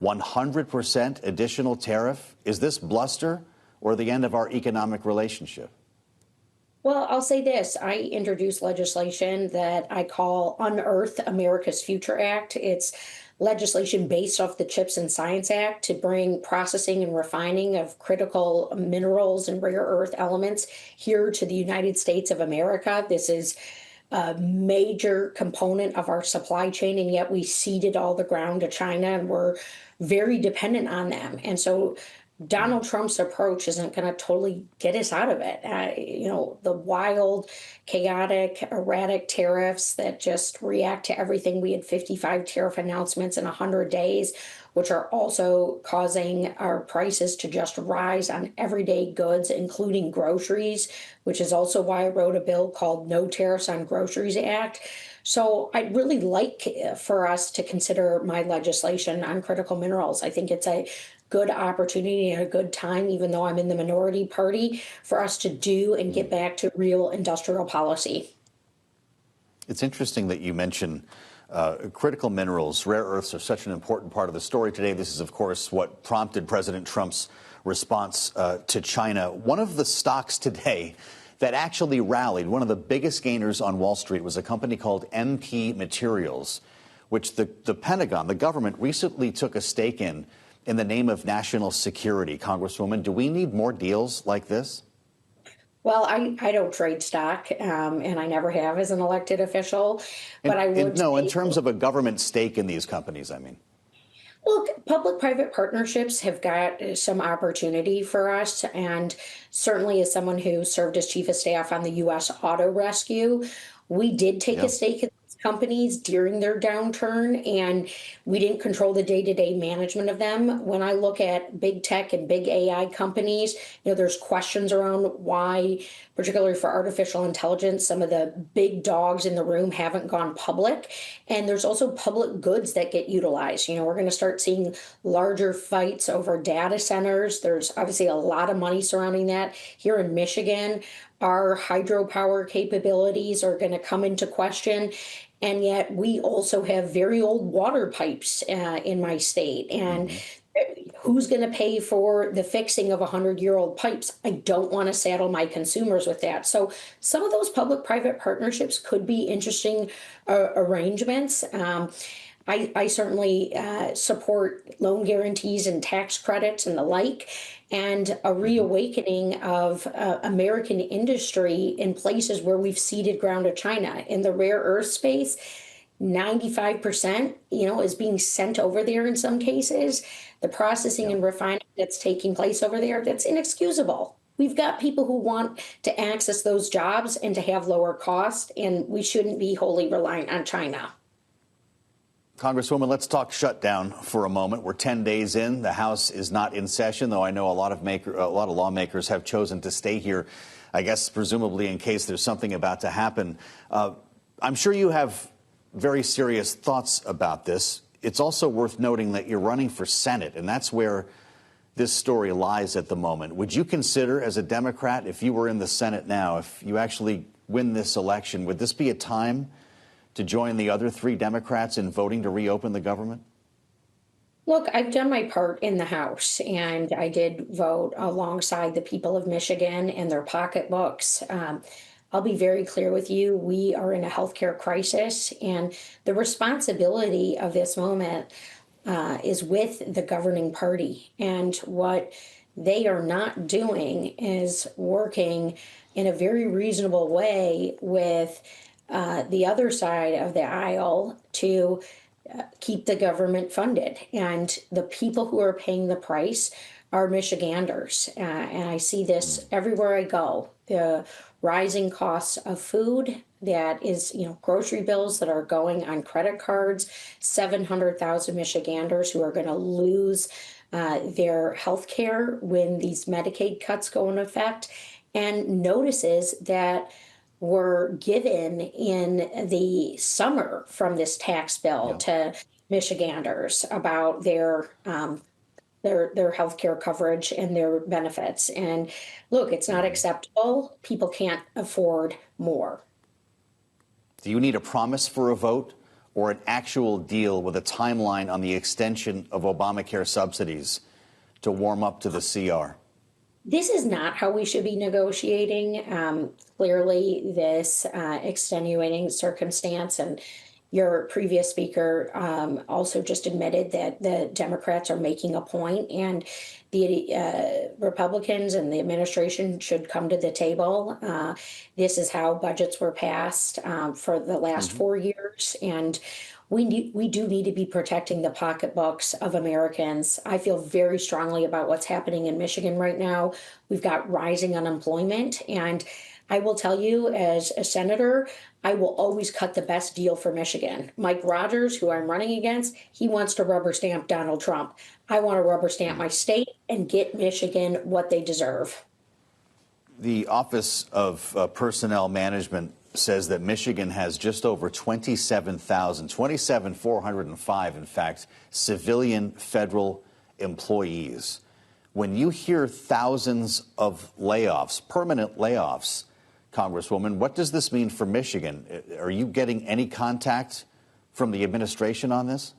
100% additional tariff? Is this bluster or the end of our economic relationship? Well, I'll say this. I introduced legislation that I call Unearth America's Future Act. It's legislation based off the CHIPS and Science Act to bring processing and refining of critical minerals and rare earth elements here to the United States of America. This is a major component of our supply chain, and yet we ceded all the ground to China, and we're very dependent on them. And so Donald Trump's approach isn't going to totally get us out of it. The wild, chaotic, erratic tariffs that just react to everything. We had 55 tariff announcements in 100 days, which are also causing our prices to just rise on everyday goods, including groceries, which is also why I wrote a bill called No Tariffs on Groceries Act. So I'd really like for us to consider my legislation on critical minerals. I think it's a good opportunity and a good time, even though I'm in the minority party, for us to do and get back to real industrial policy. It's interesting that you mention critical minerals. Rare earths are such an important part of the story today. This is, of course, what prompted President Trump's response to China. One of the stocks today that actually rallied, one of the biggest gainers on Wall Street, was a company called MP Materials, which the Pentagon, the government, recently took a stake in the name of national security. Congresswoman, do we need more deals like this? Well, I don't trade stock, and I never have as an elected official. But I would no, in terms of a government stake in these companies, I mean. Look, public-private partnerships have got some opportunity for us, and certainly as someone who served as chief of staff on the U.S. Auto Rescue, we did take a stake in these companies during their downturn, and we didn't control the day-to-day management of them. When I look at big tech and big AI companies, there's questions around why, particularly for artificial intelligence, some of the big dogs in the room haven't gone public. And there's also public goods that get utilized. We're going to start seeing larger fights over data centers. There's obviously a lot of money surrounding that. Here in Michigan, our hydropower capabilities are going to come into question. And yet we also have very old water pipes in my state. And who's going to pay for the fixing of 100-year-old pipes? I don't want to saddle my consumers with that. So some of those public-private partnerships could be interesting arrangements. I certainly support loan guarantees and tax credits and the like, and a reawakening of American industry in places where we've ceded ground to China. In the rare earth space, 95%, is being sent over there in some cases. The processing and refining that's taking place over there, that's inexcusable. We've got people who want to access those jobs and to have lower cost, and we shouldn't be wholly reliant on China. Congresswoman, let's talk shutdown for a moment. We're 10 days in. The House is not in session, though I know a lot of lawmakers have chosen to stay here, I guess, presumably in case there's something about to happen. I'm sure you have very serious thoughts about this. It's also worth noting that you're running for Senate, and that's where this story lies at the moment. Would you consider, as a Democrat, if you were in the Senate now, if you actually win this election, would this be a time to join the other three Democrats in voting to reopen the government? Look, I've done my part in the House, and I did vote alongside the people of Michigan and their pocketbooks. I'll be very clear with you. We are in a healthcare crisis, and the responsibility of this moment is with the governing party. And what they are not doing is working in a very reasonable way with the other side of the aisle to keep the government funded. And the people who are paying the price are Michiganders. And I see this everywhere I go. The rising costs of food, that is, grocery bills that are going on credit cards, 700,000 Michiganders who are going to lose their health care when these Medicaid cuts go into effect, and notices that were given in the summer from this tax bill to Michiganders about their health care coverage and their benefits. And look, it's not acceptable. People can't afford more. Do you need a promise for a vote, or an actual deal with a timeline on the extension of Obamacare subsidies to warm up to the CR? This is not how we should be negotiating. Clearly, this extenuating circumstance, and your previous speaker also just admitted that the Democrats are making a point, and the Republicans and the administration should come to the table. This is how budgets were passed for the last 4 years, and we do need to be protecting the pocketbooks of Americans. I feel very strongly about what's happening in Michigan right now. We've got rising unemployment, and I will tell you, as a senator, I will always cut the best deal for Michigan. Mike Rogers, who I'm running against, he wants to rubber stamp Donald Trump. I want to rubber stamp my state and get Michigan what they deserve. The Office of Personnel Management says that Michigan has just over 27,405, in fact, civilian federal employees. When you hear thousands of layoffs, permanent layoffs, Congresswoman, what does this mean for Michigan? Are you getting any contact from the administration on this?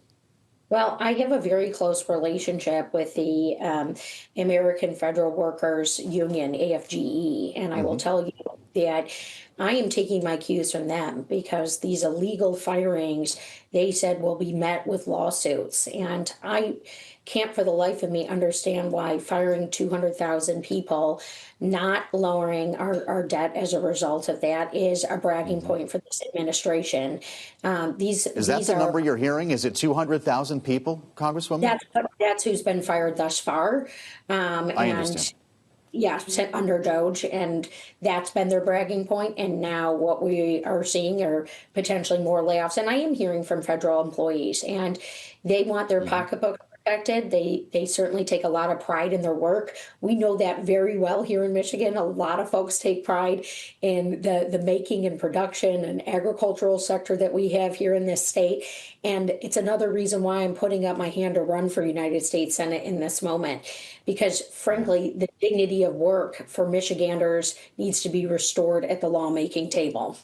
Well, I have a very close relationship with the American Federal Workers Union, AFGE, and I will tell you that I am taking my cues from them, because these illegal firings, they said, will be met with lawsuits. And I can't for the life of me understand why firing 200,000 people, not lowering our debt as a result of that, is a bragging point for this administration. Is that the number you're hearing? Is it 200,000 people, Congresswoman? That's who's been fired thus far. I understand. Yeah, under Doge, and that's been their bragging point. And now what we are seeing are potentially more layoffs. And I am hearing from federal employees, and they want their pocketbook protected. They certainly take a lot of pride in their work. We know that very well here in Michigan. A lot of folks take pride in the making and production and agricultural sector that we have here in this state. And it's another reason why I'm putting up my hand to run for United States Senate in this moment, because frankly, the dignity of work for Michiganders needs to be restored at the lawmaking table.